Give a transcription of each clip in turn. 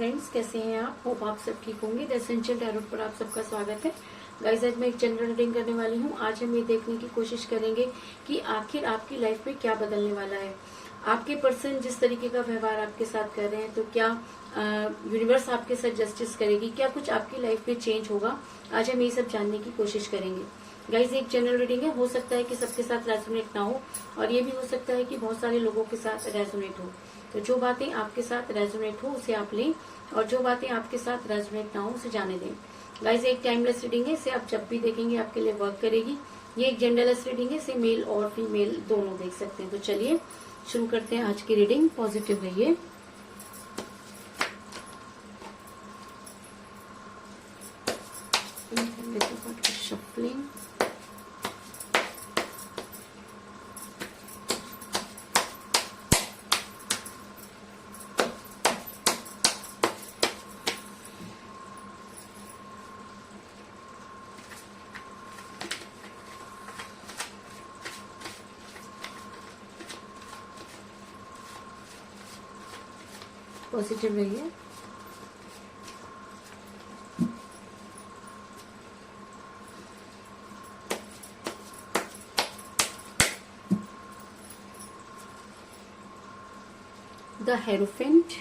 Friends, कैसे हैं आप? होप आप सब ठीक होंगे। द एसेंशियल टैरोट पर आप सबका स्वागत है। गाइस, आज मैं एक जनरल रीडिंग करने वाली हूँ। आज हम ये देखने की कोशिश करेंगे कि आखिर आपकी लाइफ में क्या बदलने वाला है। आपके पर्सन जिस तरीके का व्यवहार आपके साथ कर रहे हैं, तो क्या यूनिवर्स आपके साथ जस्टिस करेगी? क्या कुछ आपकी लाइफ में चेंज होगा? आज हम ये सब जानने की कोशिश करेंगे। गाइज, एक जनरल रीडिंग है, हो सकता है कि सबके साथ रेजोनेट ना हो, और ये भी हो सकता है कि बहुत सारे लोगों के साथ रेजोनेट हो। तो जो बातें आपके साथ रेजोनेट हो उसे आप लें, और जो बातें आपके साथ रेजोनेट ना हो उसे जाने दें। गाइज, एक टाइमलेस रीडिंग है, इसे आप जब भी देखेंगे आपके लिए वर्क करेगी। ये एक जेंडरलेस रीडिंग है, इसे मेल और फीमेल दोनों देख सकते हैं। तो चलिए शुरू करते हैं आज की रीडिंग। पॉजिटिव रहिए। शफलिंग, पॉजिटिव रहिए। द हेरोफेंट,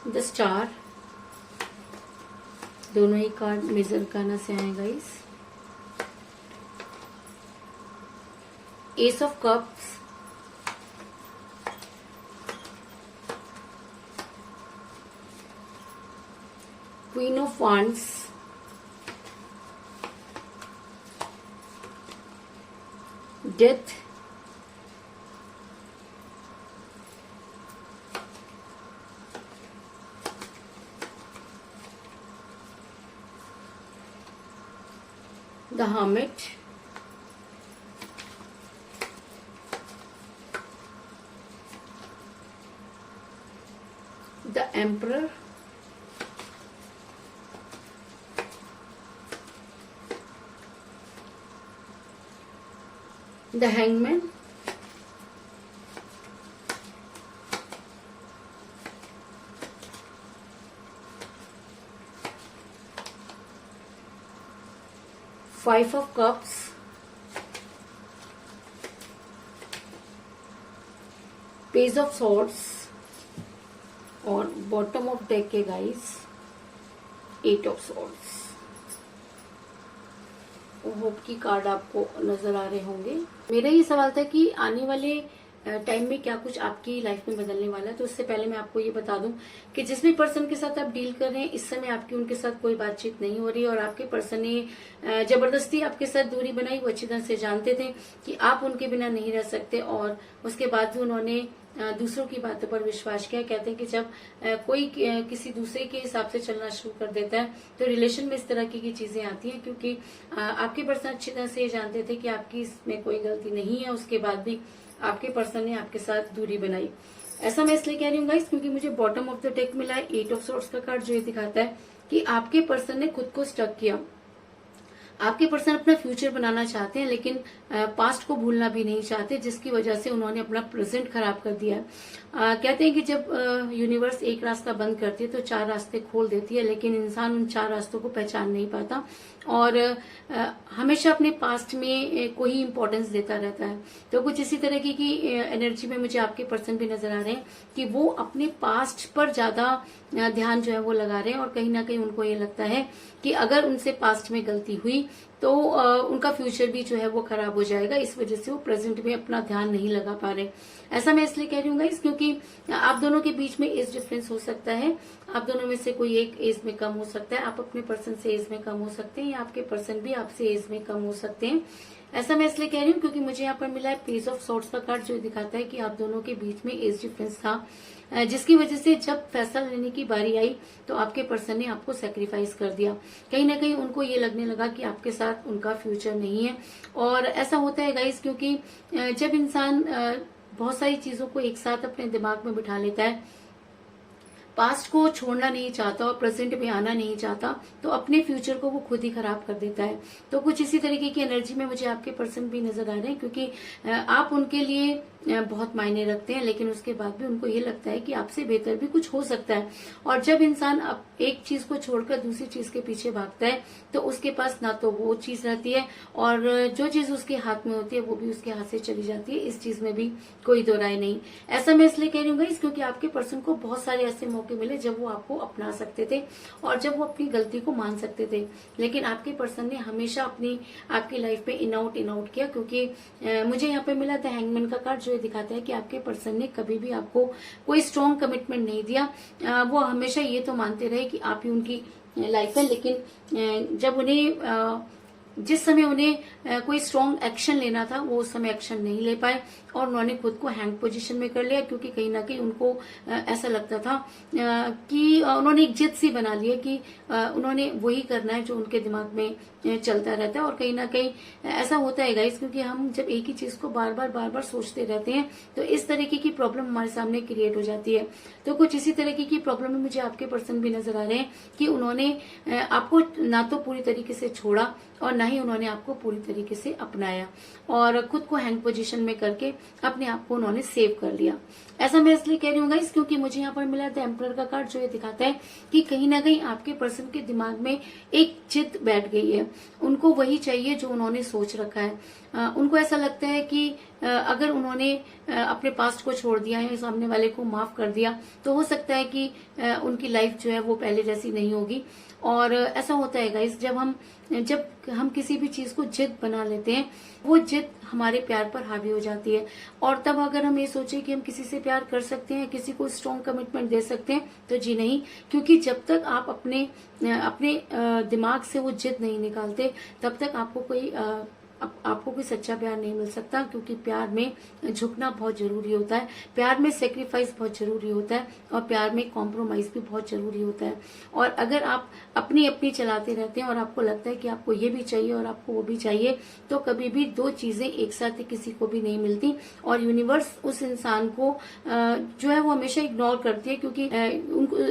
द स्टार, दोनों ही कार्ड मेजर करना से आए guys. Ace of cups, queen of wands, death, the hermit, the emperor, the hangman, five of cups, page of swords, और बॉटम ऑफ डेक के guys eight of swords. Hope की card आपको नजर आ रहे होंगे। मेरा ये सवाल था कि आने वाले टाइम में क्या कुछ आपकी लाइफ में बदलने वाला है। तो उससे पहले मैं आपको ये बता दूं कि जिस भी पर्सन के साथ आप डील कर रहे हैं, इस समय आपकी उनके साथ कोई बातचीत नहीं हो रही, और आपके पर्सन ने जबरदस्ती आपके साथ दूरी बनाई। वो अच्छी तरह से जानते थे कि आप उनके बिना नहीं रह सकते, और उसके बाद भी उन्होंने दूसरों की बातों पर विश्वास किया। कहते हैं कि जब कोई किसी दूसरे के हिसाब से चलना शुरू कर देता है, तो रिलेशन में इस तरह की चीजें आती हैं, क्योंकि आपके पर्सन अच्छी तरह से जानते थे कि आपकी इसमें कोई गलती नहीं है। उसके बाद भी आपके पर्सन ने आपके साथ दूरी बनाई। ऐसा मैं इसलिए कह रही हूँ गाइस, क्योंकि मुझे बॉटम ऑफ द डेक मिला है एट ऑफ सॉर्ड्स का कार्ड, जो ये दिखाता है कि आपके पर्सन ने खुद को स्टक किया। आपके पर्सन अपना फ्यूचर बनाना चाहते हैं, लेकिन पास्ट को भूलना भी नहीं चाहते, जिसकी वजह से उन्होंने अपना प्रेजेंट खराब कर दिया। कहते हैं कि जब यूनिवर्स एक रास्ता बंद करती है तो चार रास्ते खोल देती है, लेकिन इंसान उन चार रास्तों को पहचान नहीं पाता, और हमेशा अपने पास्ट में को ही इम्पोर्टेंस देता रहता है। तो कुछ इसी तरह की एनर्जी में मुझे आपके पर्सन भी नजर आ रहे हैं कि वो अपने पास्ट पर ज्यादा ध्यान जो है वो लगा रहे हैं, और कहीं ना कहीं उनको ये लगता है कि अगर उनसे पास्ट में गलती हुई तो उनका फ्यूचर भी जो है वो खराब हो जाएगा। इस वजह से वो प्रेजेंट में अपना ध्यान नहीं लगा पा रहे। ऐसा मैं इसलिए कह रही हूँ गाइस, क्योंकि आप दोनों के बीच में एज डिफरेंस हो सकता है। आप दोनों में से कोई एक एज में कम हो सकता है। आप अपने पर्सन से एज में कम हो सकते हैं, या आपके पर्सन भी आपसे एज में कम हो सकते हैं। ऐसा मैं इसलिए कह रही हूँ क्योंकि मुझे यहाँ पर मिला है पेज ऑफ सॉर्ड्स का कार्ड, जो दिखाता है कि आप दोनों के बीच में एज डिफरेंस था, जिसकी वजह से जब फैसला लेने की बारी आई तो आपके पर्सन ने आपको सेक्रीफाइस कर दिया। कहीं ना कहीं उनको ये लगने लगा कि आपके साथ उनका फ्यूचर नहीं है। और ऐसा होता है गाइस, क्योंकि जब इंसान बहुत सारी चीजों को एक साथ अपने दिमाग में बिठा लेता है, पास्ट को छोड़ना नहीं चाहता और प्रेजेंट में आना नहीं चाहता, तो अपने फ्यूचर को वो खुद ही खराब कर देता है। तो कुछ इसी तरीके की एनर्जी में मुझे आपके पर्सन भी नजर आ रहे हैं, क्योंकि आप उनके लिए बहुत मायने रखते हैं, लेकिन उसके बाद भी उनको ये लगता है कि आपसे बेहतर भी कुछ हो सकता है। और जब इंसान एक चीज को छोड़कर दूसरी चीज के पीछे भागता है, तो उसके पास ना तो वो चीज रहती है, और जो चीज उसके हाथ में होती है वो भी उसके हाथ से चली जाती है। इस चीज में भी कोई दो राय नहीं। ऐसा मैं इसलिए कह रही हूँ गाइस, क्योंकि आपके पर्सन को बहुत सारे ऐसे मौके मिले जब वो आपको अपना सकते थे और जब वो अपनी गलती को मान सकते थे, लेकिन आपके पर्सन ने हमेशा आपकी लाइफ में इन आउट किया। क्योंकि मुझे यहाँ पे मिला था हैंगमैन का कार्ड, जो दिखाता है कि आपके पर्सन ने कभी भी आपको कोई स्ट्रॉन्ग कमिटमेंट नहीं दिया। वो हमेशा ये तो मानते रहे कि आप ही उनकी लाइफ है, लेकिन जब जिस समय उन्हें कोई स्ट्रॉन्ग एक्शन लेना था, वो उस समय एक्शन नहीं ले पाए और उन्होंने खुद को हैंग पोजीशन में कर लिया। क्योंकि कहीं ना कहीं उनको ऐसा लगता था कि उन्होंने एक जिद सी बना ली है कि उन्होंने वही करना है जो उनके दिमाग में चलता रहता है। और कहीं ना कहीं ऐसा होता है गाइस, क्योंकि हम जब एक ही चीज को बार बार सोचते रहते हैं, तो इस तरीके की प्रॉब्लम हमारे सामने क्रिएट हो जाती है। तो कुछ इसी तरीके की प्रॉब्लम में मुझे आपके पर्सन भी नजर आ रहे हैं कि उन्होंने आपको ना तो पूरी तरीके से छोड़ा और ना ही उन्होंने आपको पूरी तरीके से अपनाया, और खुद को हैंग पोजीशन में करके अपने आप को उन्होंने सेव कर लिया। ऐसा मैं इसलिए कह रही हूँ गाइस, क्योंकि मुझे यहाँ पर मिला था एम्परर का कार्ड, जो ये दिखाता है कि कहीं ना कहीं आपके पर्सन के दिमाग में एक जिद बैठ गई है। उनको वही चाहिए जो उन्होंने सोच रखा है। उनको ऐसा लगता है कि अगर उन्होंने अपने पास्ट को छोड़ दिया है, सामने वाले को माफ कर दिया, तो हो सकता है कि उनकी लाइफ जो है वो पहले जैसी नहीं होगी। और ऐसा होता है गाइस, जब हम किसी भी चीज को जिद बना लेते हैं, वो जिद हमारे प्यार पर हावी हो जाती है। और तब अगर हम ये सोचें कि हम किसी से प्यार कर सकते हैं, किसी को स्ट्रॉन्ग कमिटमेंट दे सकते हैं, तो जी नहीं। क्योंकि जब तक आप अपने दिमाग से वो जिद नहीं निकालते, तब तक आपको कोई सच्चा प्यार नहीं मिल सकता। क्योंकि प्यार में झुकना बहुत जरूरी होता है, प्यार में सेक्रीफाइस बहुत जरूरी होता है, और प्यार में कॉम्प्रोमाइज भी बहुत जरूरी होता है। और अगर आप अपनी चलाते रहते हैं और आपको लगता है कि आपको ये भी चाहिए और आपको वो भी चाहिए, तो कभी भी दो चीजें एक साथ किसी को भी नहीं मिलती। और यूनिवर्स उस इंसान को जो है वो हमेशा इग्नोर करती है, क्योंकि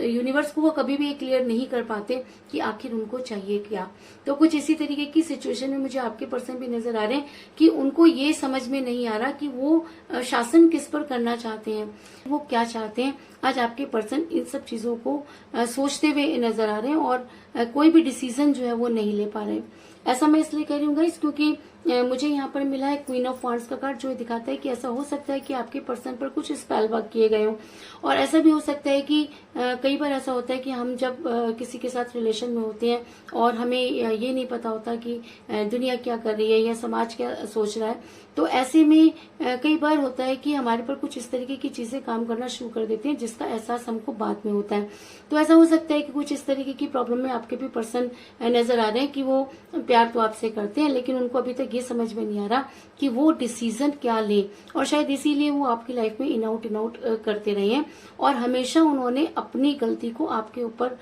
यूनिवर्स को वो कभी भी क्लियर नहीं कर पाते कि आखिर उनको चाहिए क्या। तो कुछ इसी तरीके की सिचुएशन में मुझे आपके पर्सन भी नजर आ रहे हैं कि उनको ये समझ में नहीं आ रहा कि वो शासन किस पर करना चाहते हैं, वो क्या चाहते हैं। आज आपके पर्सन इन सब चीजों को सोचते हुए नजर आ रहे हैं और कोई भी डिसीजन जो है वो नहीं ले पा रहे। ऐसा मैं इसलिए कह रही हूँ गाइस, क्योंकि मुझे यहाँ पर मिला है क्वीन ऑफ वांड्स का कार्ड, जो दिखाता है कि ऐसा हो सकता है कि आपके पर्सन पर कुछ स्पेल वर्क किए गए हों। और ऐसा भी हो सकता है कि कई बार ऐसा होता है कि हम जब किसी के साथ रिलेशन में होते हैं और हमें ये नहीं पता होता कि दुनिया क्या कर रही है या समाज क्या सोच रहा है, तो ऐसे में कई बार होता है कि हमारे पर कुछ इस तरीके की चीजें काम करना शुरू कर देते हैं, जिसका एहसास हमको बाद में होता है। तो ऐसा हो सकता है कि कुछ इस तरीके की प्रॉब्लम में आपके भी पर्सन नजर आ रहे हैं कि वो प्यार तो आपसे करते हैं, लेकिन उनको अभी तक ये समझ में नहीं आ रहा कि वो डिसीजन क्या ले, और शायद इसीलिए वो आपकी लाइफ में इन आउट करते रहे हैं और हमेशा उन्होंने अपनी गलती को आपके ऊपर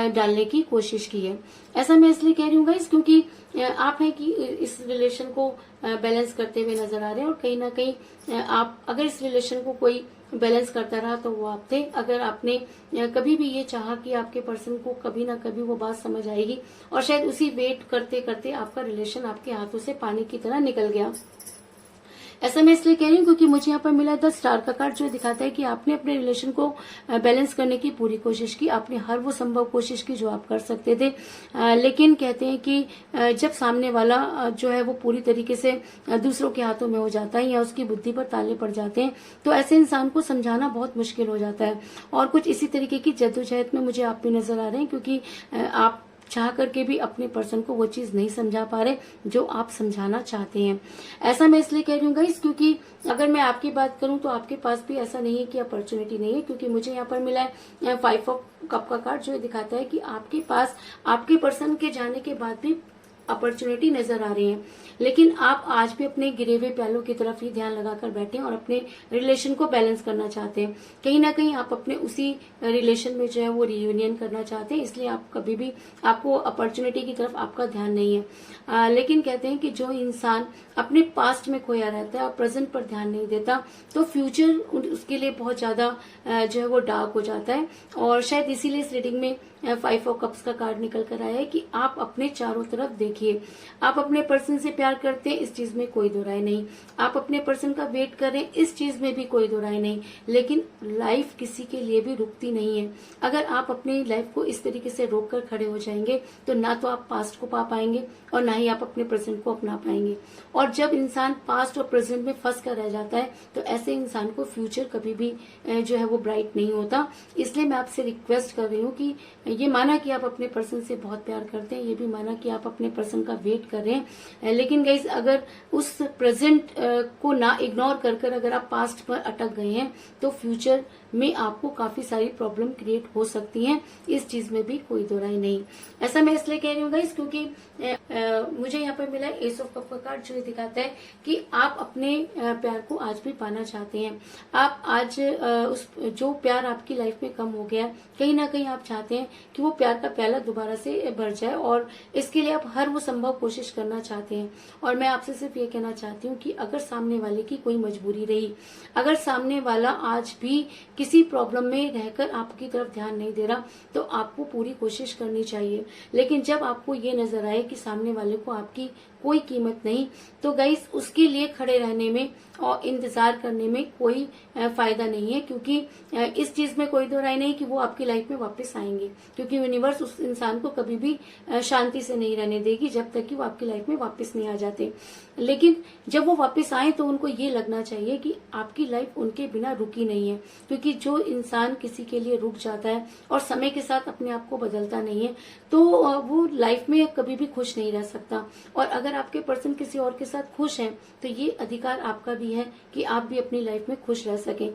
डालने की कोशिश की है। ऐसा मैं इसलिए कह रही हूँ गाइस, क्योंकि आप हैं कि इस रिलेशन को बैलेंस करते हुए नजर आ रहे हैं, और कहीं ना कहीं आप अगर इस रिलेशन को कोई बैलेंस करता रहा तो वो आप थे। अगर आपने कभी भी ये चाहा कि आपके पर्सन को कभी ना कभी वो बात समझ आएगी, और शायद उसी वेट करते करते आपका रिलेशन आपके हाथों से पानी की तरह निकल गया। ऐसा मैं इसलिए कह रही हूँ क्योंकि मुझे यहाँ पर मिला था स्टार का कार्ड, जो दिखाता है कि आपने अपने रिलेशन को बैलेंस करने की पूरी कोशिश की, आपने हर वो संभव कोशिश की जो आप कर सकते थे। लेकिन कहते हैं कि जब सामने वाला जो है वो पूरी तरीके से दूसरों के हाथों में हो जाता है या उसकी बुद्धि पर ताले पड़ जाते हैं, तो ऐसे इंसान को समझाना बहुत मुश्किल हो जाता है। और कुछ इसी तरीके की जद्दोजहद में मुझे आप भी नजर आ रहे हैं, क्योंकि आप चाह करके भी अपने पर्सन को वो चीज नहीं समझा पा रहे जो आप समझाना चाहते हैं। ऐसा मैं इसलिए कह रही हूँ गाइस, क्योंकि अगर मैं आपकी बात करूं तो आपके पास भी ऐसा नहीं है कि अपॉर्चुनिटी नहीं है, क्योंकि मुझे यहाँ पर मिला है 5 ऑफ कप का कार्ड, जो दिखाता है कि आपके पास आपके पर्सन के जाने के बाद भी अपॉर्चुनिटी नजर आ रही है, लेकिन आप आज भी अपने गिरे हुए प्यालों की तरफ ही ध्यान लगाकर बैठे हैं और अपने रिलेशन को बैलेंस करना चाहते हैं। कहीं ना कहीं आप अपने उसी रिलेशन में जो है वो रियूनियन करना चाहते हैं, इसलिए आप कभी भी आपको अपॉर्चुनिटी की तरफ आपका ध्यान नहीं है। लेकिन कहते हैं कि जो इंसान अपने पास्ट में खोया रहता है और प्रेजेंट पर ध्यान नहीं देता, तो फ्यूचर उसके लिए बहुत ज्यादा जो है वो डार्क हो जाता है। और शायद इसीलिए इस रीडिंग में 5 ऑफ कप्स का कार्ड निकल कर आया है कि आप अपने चारों तरफ देखिए। आप अपने पर्सन से प्यार करते हैं, इस चीज में कोई दो राय नहीं। आप अपने पर्सन का वेट कर रहे हैं, इस चीज में भी कोई दो राय नहीं। लेकिन लाइफ किसी के लिए भी रुकती नहीं है। अगर आप अपनी लाइफ को इस तरीके से रोक कर खड़े हो जाएंगे, तो ना तो आप पास्ट को पा पाएंगे और ना ही आप अपने प्रेजेंट को अपना पाएंगे। और जब इंसान पास्ट और प्रेजेंट में फंस कर रह जाता है, तो ऐसे इंसान को फ्यूचर कभी भी जो है वो ब्राइट नहीं होता। इसलिए मैं आपसे रिक्वेस्ट कर रही हूँ कि ये माना कि आप अपने पर्सन से बहुत प्यार करते हैं, ये भी माना कि आप अपने पर्सन का वेट कर रहे हैं, लेकिन गाइस अगर उस प्रेजेंट को ना इग्नोर कर अगर आप पास्ट पर अटक गए हैं, तो फ्यूचर में आपको काफी सारी प्रॉब्लम क्रिएट हो सकती हैं। इस चीज में भी कोई दो राय नहीं। ऐसा मैं इसलिए कह रही हूँ गाइस क्योंकि मुझे यहाँ पर मिला एस ऑफ कप का कार्ड, जो दिखाता है कि आप अपने प्यार को आज भी पाना चाहते हैं। आप आज उस जो प्यार आपकी लाइफ में कम हो गया, कहीं ना कहीं आप चाहते हैं कि वो प्यार का प्याला दोबारा से भर जाए, और इसके लिए आप हर वो संभव कोशिश करना चाहते हैं। और मैं आपसे सिर्फ ये कहना चाहती हूँ कि अगर सामने वाले की कोई मजबूरी रही, अगर सामने वाला आज भी किसी प्रॉब्लम में रहकर आपकी तरफ ध्यान नहीं दे रहा, तो आपको पूरी कोशिश करनी चाहिए। लेकिन जब आपको ये नजर आए कि सामने वाले को आपकी कोई कीमत नहीं, तो गाइस उसके लिए खड़े रहने में और इंतजार करने में कोई फायदा नहीं है, क्योंकि इस चीज में कोई दो राय नहीं कि वो आपकी लाइफ में वापस आएंगे। क्योंकि यूनिवर्स उस इंसान को कभी भी शांति से नहीं रहने देगी जब तक कि वो आपकी लाइफ में वापस नहीं आ जाते। लेकिन जब वो वापस आए तो उनको ये लगना चाहिए कि आपकी लाइफ उनके बिना रुकी नहीं है। क्योंकि जो इंसान किसी के लिए रुक जाता है और समय के साथ अपने आप को बदलता नहीं है, तो वो लाइफ में कभी भी खुश नहीं रह सकता। और अगर आपके पर्सन किसी और के साथ खुश हैं, तो ये अधिकार आपका भी है कि आप भी अपनी लाइफ में खुश रह सकें।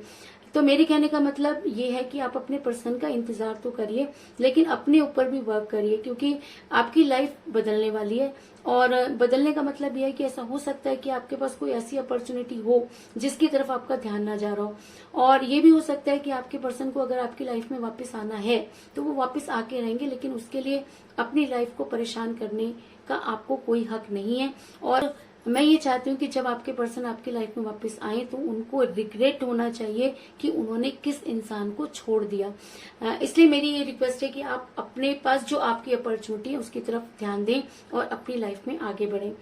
तो मेरे कहने का मतलब ये है कि आप अपने पर्सन का इंतजार तो करिए, लेकिन अपने ऊपर भी वर्क करिए, क्योंकि आपकी लाइफ बदलने वाली है। और बदलने का मतलब यह है कि ऐसा हो सकता है कि आपके पास कोई ऐसी अपॉर्चुनिटी हो जिसकी तरफ आपका ध्यान ना जा रहा हो। और ये भी हो सकता है कि आपके पर्सन को अगर आपकी लाइफ में वापस आना है, तो वो वापस आके रहेंगे, लेकिन उसके लिए अपनी लाइफ को परेशान करने का आपको कोई हक नहीं है। और मैं ये चाहती हूँ कि जब आपके पर्सन आपकी लाइफ में वापस आए, तो उनको रिग्रेट होना चाहिए कि उन्होंने किस इंसान को छोड़ दिया। इसलिए मेरी ये रिक्वेस्ट है कि आप अपने पास जो आपकी अपॉर्चुनिटी है उसकी तरफ ध्यान दें और अपनी लाइफ में आगे बढ़ें।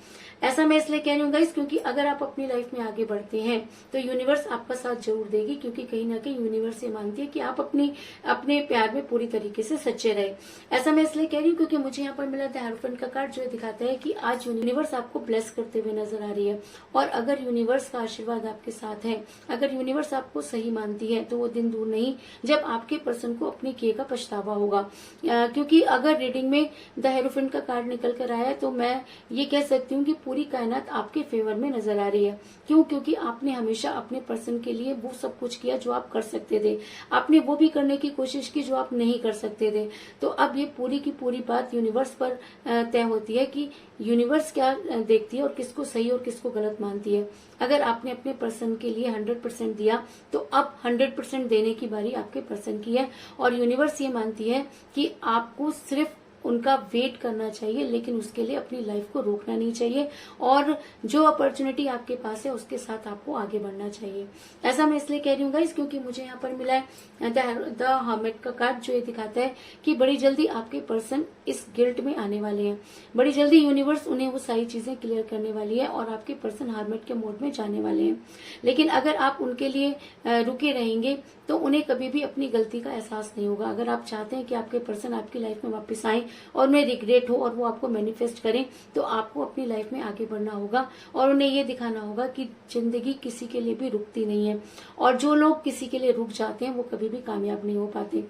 ऐसा मैं इसलिए कह रही हूँ गाइस, क्योंकि अगर आप अपनी लाइफ में आगे बढ़ते हैं तो यूनिवर्स आपका साथ जरूर देगी, क्योंकि कहीं ना कहीं यूनिवर्स ये मानती है कि आप अपने प्यार में पूरी तरीके से सच्चे रहे। ऐसा मैं इसलिए कह रही हूँ क्योंकि मुझे यहाँ पर मिला द हेरोफेंट का कार्ड, जो दिखाता है कि आज यूनिवर्स आपको ब्लेस करते हुए नजर आ रही है। और अगर यूनिवर्स का आशीर्वाद आपके साथ है, अगर यूनिवर्स आपको सही मानती है, तो वो दिन दूर नहीं जब आपके पर्सन को अपने किए का पछतावा होगा। क्योंकि अगर रीडिंग में द हेरोफेंट का कार्ड निकल कर आया है, तो मैं ये कह सकती हूँ कि पूरी कायनात आपके फेवर में नजर आ रही है। क्यों? क्योंकि आपने हमेशा अपने पर्सन के लिए वो सब कुछ किया जो आप कर सकते थे, आपने वो भी करने की कोशिश की जो आप नहीं कर सकते थे। तो अब ये पूरी की पूरी बात यूनिवर्स पर तय होती है कि यूनिवर्स क्या देखती है और किसको सही और किसको गलत मानती है। अगर आपने अपने पर्सन के लिए 100% दिया, तो अब 100% देने की बारी आपके पर्सन की है। और यूनिवर्स ये मानती है कि आपको सिर्फ उनका वेट करना चाहिए, लेकिन उसके लिए अपनी लाइफ को रोकना नहीं चाहिए, और जो अपॉर्चुनिटी आपके पास है उसके साथ आपको आगे बढ़ना चाहिए। ऐसा मैं इसलिए कह रही हूँ गाइस, क्योंकि मुझे यहाँ पर मिला है द हर्मिट का कार्ड, जो ये दिखाता है कि बड़ी जल्दी आपके पर्सन इस गिल्ट में आने वाले हैं। बड़ी जल्दी यूनिवर्स उन्हें वो सारी चीजें क्लियर करने वाली है और आपके पर्सन हर्मिट के मोड में जाने वाले हैं। लेकिन अगर आप उनके लिए रुके रहेंगे, तो उन्हें कभी भी अपनी गलती का एहसास नहीं होगा। अगर आप चाहते हैं कि आपके पर्सन आपकी लाइफ में वापस आए और उन्हें रिग्रेट हो और वो आपको मैनिफेस्ट करें, तो आपको अपनी लाइफ में आगे बढ़ना होगा और उन्हें ये दिखाना होगा कि जिंदगी किसी के लिए भी रुकती नहीं है, और जो लोग किसी के लिए रुक जाते हैं वो कभी भी कामयाब नहीं हो पाते।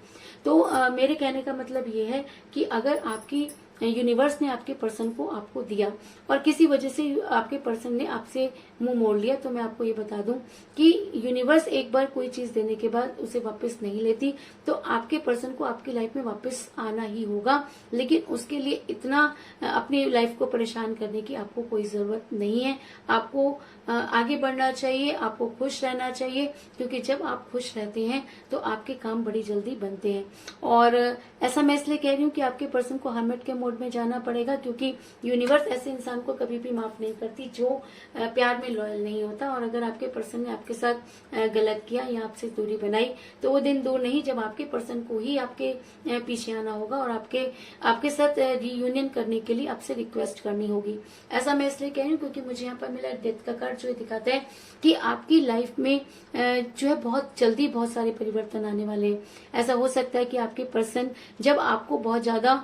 तो मेरे कहने का मतलब ये है कि अगर आपकी यूनिवर्स ने आपके पर्सन को आपको दिया और किसी वजह से आपके पर्सन ने आपसे मुंह मोड़ लिया, तो मैं आपको ये बता दूं कि यूनिवर्स एक बार कोई चीज देने के बाद उसे वापस नहीं लेती। तो आपके पर्सन को आपकी लाइफ में वापस आना ही होगा, लेकिन उसके लिए इतना अपनी लाइफ को परेशान करने की आपको कोई जरूरत नहीं है। आपको आगे बढ़ना चाहिए, आपको खुश रहना चाहिए, क्योंकि जब आप खुश रहते हैं तो आपके काम बड़ी जल्दी बनते हैं। और ऐसा मैं इसलिए कह रही हूँ कि आपके पर्सन को हर्मिट के मोड में जाना पड़ेगा, क्योंकि यूनिवर्स ऐसे इंसान को कभी भी माफ नहीं करती जो प्यार में लॉयल नहीं होता। और अगर आपके पर्सन ने आपके साथ गलत किया या आपसे दूरी बनाई, तो वो दिन दूर नहीं जब आपके पर्सन को ही आपके पीछे आना होगा और आपके साथ रीयूनियन करने के लिए आपसे रिक्वेस्ट करनी होगी। ऐसा मैं इसलिए कह रही हूँ क्योंकि मुझे यहाँ पर मिला डेथ का कार्ड, जो ये दिखाता है कि आपकी लाइफ में जो है बहुत जल्दी बहुत सारे परिवर्तन आने वाले हैं। ऐसा हो सकता है कि आपके पर्सन जब आपको बहुत ज्यादा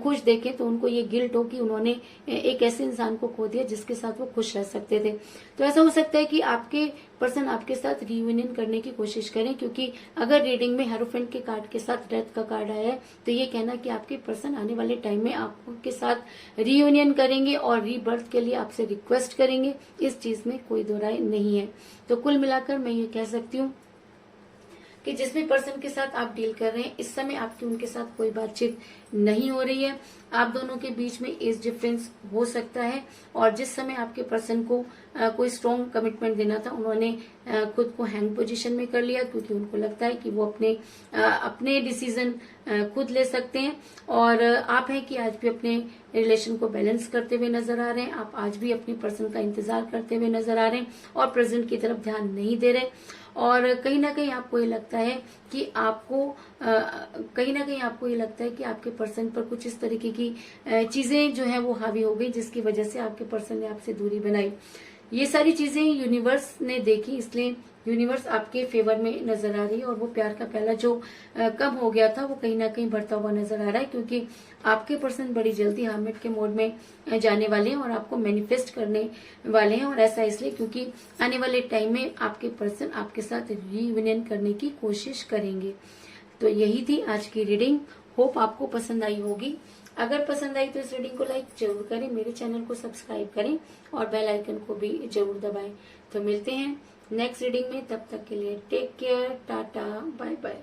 खुश देखें तो उनको ये गिल्ट हो कि उन्होंने एक ऐसे इंसान को खो दिया जिसके साथ वो खुश रह सकते थे। तो ऐसा हो सकता है कि आपके पर्सन आपके साथ रियूनियन करने की कोशिश करें, क्योंकि अगर रीडिंग में हेरोफेंट के कार्ड के साथ डेथ का कार्ड आया है तो ये कहना कि आपके पर्सन आने वाले टाइम में आपके साथ रियूनियन करेंगे और रीबर्थ के लिए आपसे रिक्वेस्ट करेंगे। इस चीज में कोई दो राय नहीं है। तो कुल मिलाकर मैं ये कह सकती हूँ कि जिस भी पर्सन के साथ आप डील कर रहे हैं इस समय आपकी उनके साथ कोई बातचीत नहीं हो रही है। आप दोनों के बीच में एज डिफरेंस हो सकता है और जिस समय आपके पर्सन को कोई स्ट्रॉन्ग कमिटमेंट देना था उन्होंने खुद को हैंग पोजीशन में कर लिया, क्योंकि उनको लगता है कि वो अपने डिसीजन खुद ले सकते हैं। और आप हैं कि आज भी अपने रिलेशन को बैलेंस करते हुए नजर आ रहे हैं। आप आज भी अपने पर्सन का इंतजार करते हुए नजर आ रहे हैं और प्रेजेंट की तरफ ध्यान नहीं दे रहे। और कहीं ना कहीं आपको ये लगता है कि आपके पर्सन पर कुछ इस तरीके की चीजें जो है वो हावी हो गई, जिसकी वजह से आपके पर्सन ने आपसे दूरी बनाई। ये सारी चीजें यूनिवर्स ने देखी, इसलिए यूनिवर्स आपके फेवर में नजर आ रही है और वो प्यार का पहला जो कम हो गया था वो कहीं ना कहीं बढ़ता हुआ नजर आ रहा है, क्योंकि आपके पर्सन बड़ी जल्दी हर्मिट के मोड में जाने वाले हैं और आपको मैनिफेस्ट करने वाले हैं। और ऐसा इसलिए क्योंकि आने वाले टाइम में आपके पर्सन आपके साथ रीयूनियन करने की कोशिश करेंगे। तो यही थी आज की रीडिंग। होप आपको पसंद आई होगी। अगर पसंद आई तो इस रीडिंग को लाइक जरूर करें, मेरे चैनल को सब्सक्राइब करें और बेल आइकन को भी जरूर दबाएं। तो मिलते हैं नेक्स्ट रीडिंग में, तब तक के लिए take care, tata, bye bye.